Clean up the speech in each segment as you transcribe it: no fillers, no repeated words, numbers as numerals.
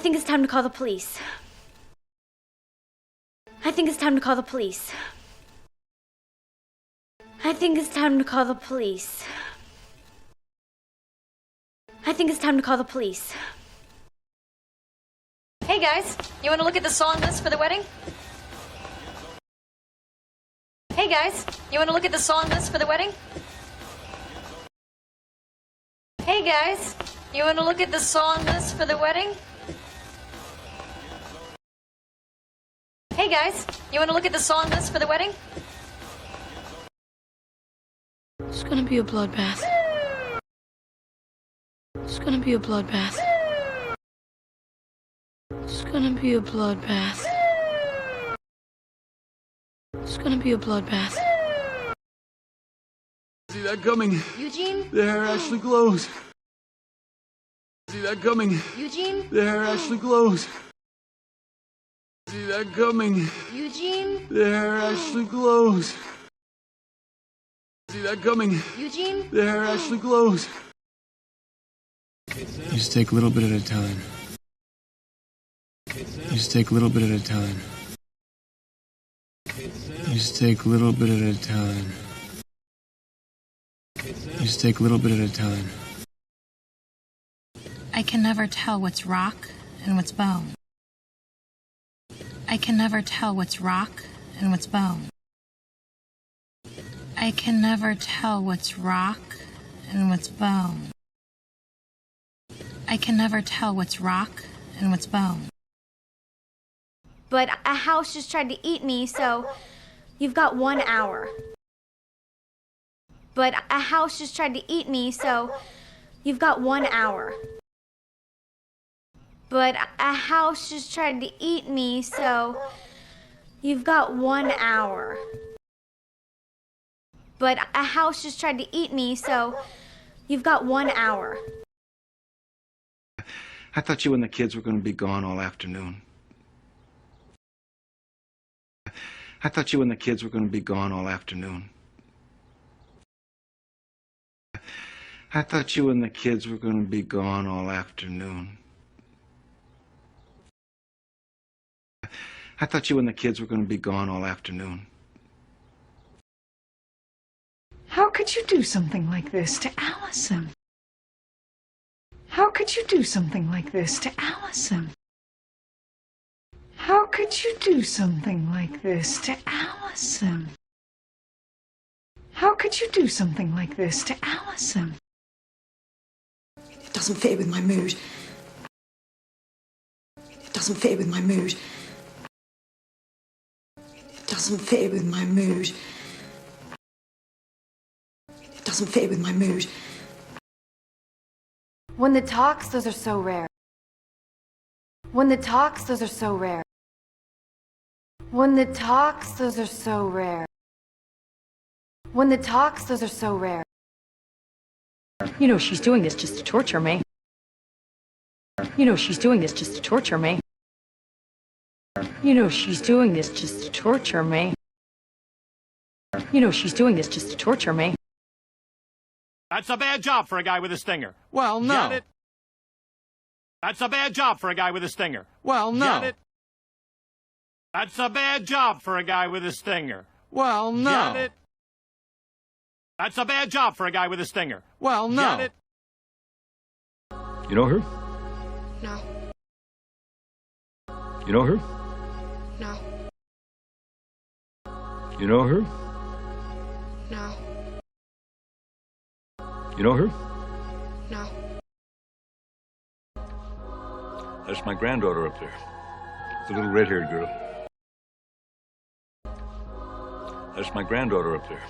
think it's time to call the police. I think it's time to call the police. I think it's time to call the police. I think it's time to call the police. Hey guys, you want to look at the song list for the wedding? Hey guys, you want to look at the song list for the wedding? Hey guys, you want to look at the song list for the wedding? Hey guys, you want to look at the song list for the wedding? It's gonna be a bloodbath. It's gonna be a bloodbath. It's gonna be a bloodbath. It's gonna be a bloodbath. See that coming? Eugene? The hair actually glows. See that coming? Eugene? The hair actually glows. See that coming? Eugene? The hair actually glows. See that coming? Eugene? The hair actually glows. You just take a little bit at a time. You just take a little bit at a time. You just take a little bit at a time. You just take a little bit at a time. I can never tell what's rock and what's bone. I can never tell what's rock and what's bone. I can never tell what's rock and what's bone. I can never tell what's rock and what's bone. But a house just tried to eat me, so you've got 1 hour. But a house just tried to eat me, so you've got 1 hour. But a house just tried to eat me, so you've got 1 hour. But a house just tried to eat me, so you've got 1 hour. I thought you and the kids were going to be gone all afternoon. I thought you and the kids were going to be gone all afternoon. I thought you and the kids were going to be gone all afternoon. I thought you and the kids were going to be gone all afternoon. How could you do something like this to Allison? How could you do something like this to Allison? How could you do something like this to Allison? How could you do something like this to Allison? It doesn't fit with my mood. It doesn't fit with my mood. It doesn't fit with my mood. It doesn't fit with my mood. When the talks, those are so rare. When the talks, those are so rare. When the talks, those are so rare. When the talks, those are so rare. You know she's doing this just to torture me. You know she's doing this just to torture me. You know she's doing this just to torture me. You know she's doing this just to torture me. That's a bad job for a guy with a stinger. Well, no. Get it? That's a bad job for a guy with a stinger. Well, no. Get it? That's a bad job for a guy with a stinger. Well, no. Get it? That's a bad job for a guy with a stinger. Well, no. Get it? You know her? No, You know her? no, You know her? no, You know her? no. That's my granddaughter up there. The little red-haired girl. That's my granddaughter up there.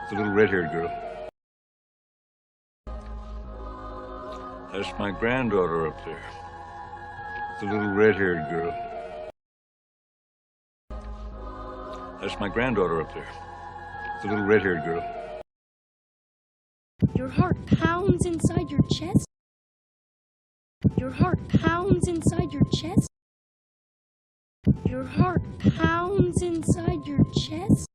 The little red-haired girl. That's my granddaughter up there. The little red-haired girl. That's my granddaughter up there. The little red-haired girl. Your heart pounds inside your chest. Your heart pounds inside your chest. Your heart pounds inside your chest.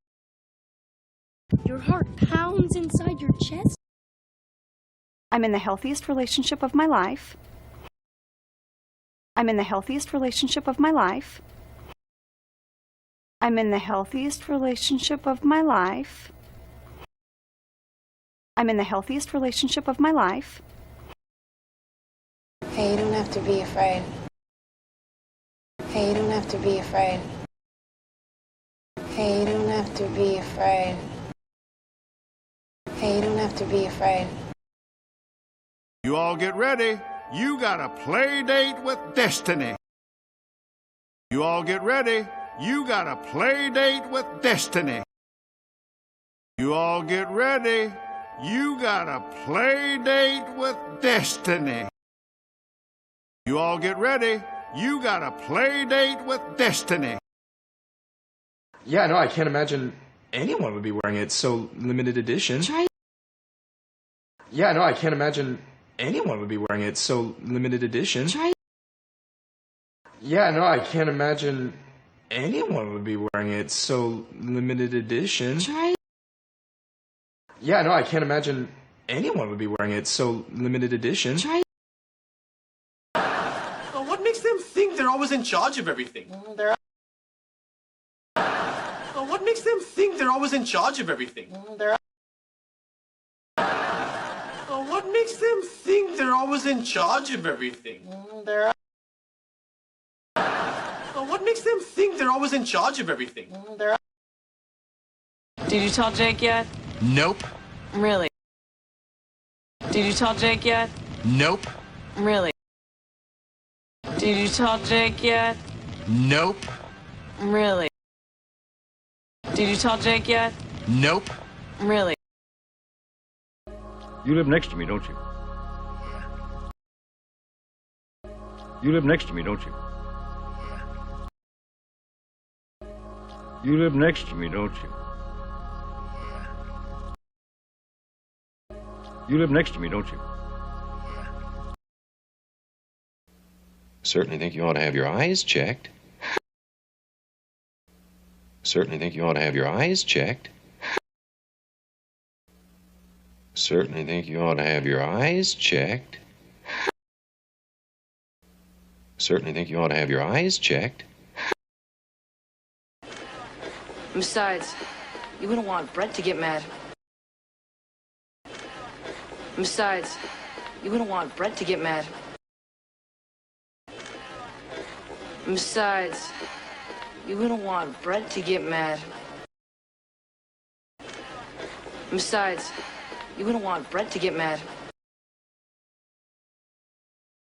Your heart pounds inside your chest. I'm in the healthiest relationship of my life. I'm in the healthiest relationship of my life. I'm in the healthiest relationship of my life. I'm in the healthiest relationship of my life. Hey, you don't have to be afraid. Hey, you don't have to be afraid. Hey, you don't have to be afraid. Hey, you don't have to be afraid. You all get ready. You got a play date with destiny. You all get ready. You got a play date with destiny. You all get ready. You got a play date with destiny. You all get ready. You got a play date with destiny. Yeah, no, I can't imagine anyone would be wearing it. So limited edition. Yeah, no, I can't imagine anyone would be wearing it. So limited edition. Yeah, no, I can't imagine anyone would be wearing it. So limited edition. Yeah, no, I can't imagine anyone would be wearing it. So limited edition. What makes them think they're always in charge of everything? What makes them think they're always in charge of everything? What makes them think they're always in charge of everything? What makes them think they're always in charge of everything? Did you tell Jake yet? Nope. Really? Did you tell Jake yet? Nope. Really? Did you tell Jake yet? Nope. Really? Did you tell Jake yet? Nope. Really? You live next to me, don't you? You live next to me, don't you? You live next to me, don't you? You live next to me, don't you? Certainly think you ought to have your eyes checked. Certainly think you ought to have your eyes checked. Certainly think you ought to have your eyes checked. Certainly think you ought to have your eyes checked. Besides, you wouldn't want Brett to get mad. Besides, you wouldn't want Brett to get mad. Besides, you wouldn't want Brett to get mad. Besides, you wouldn't want Brett to get mad.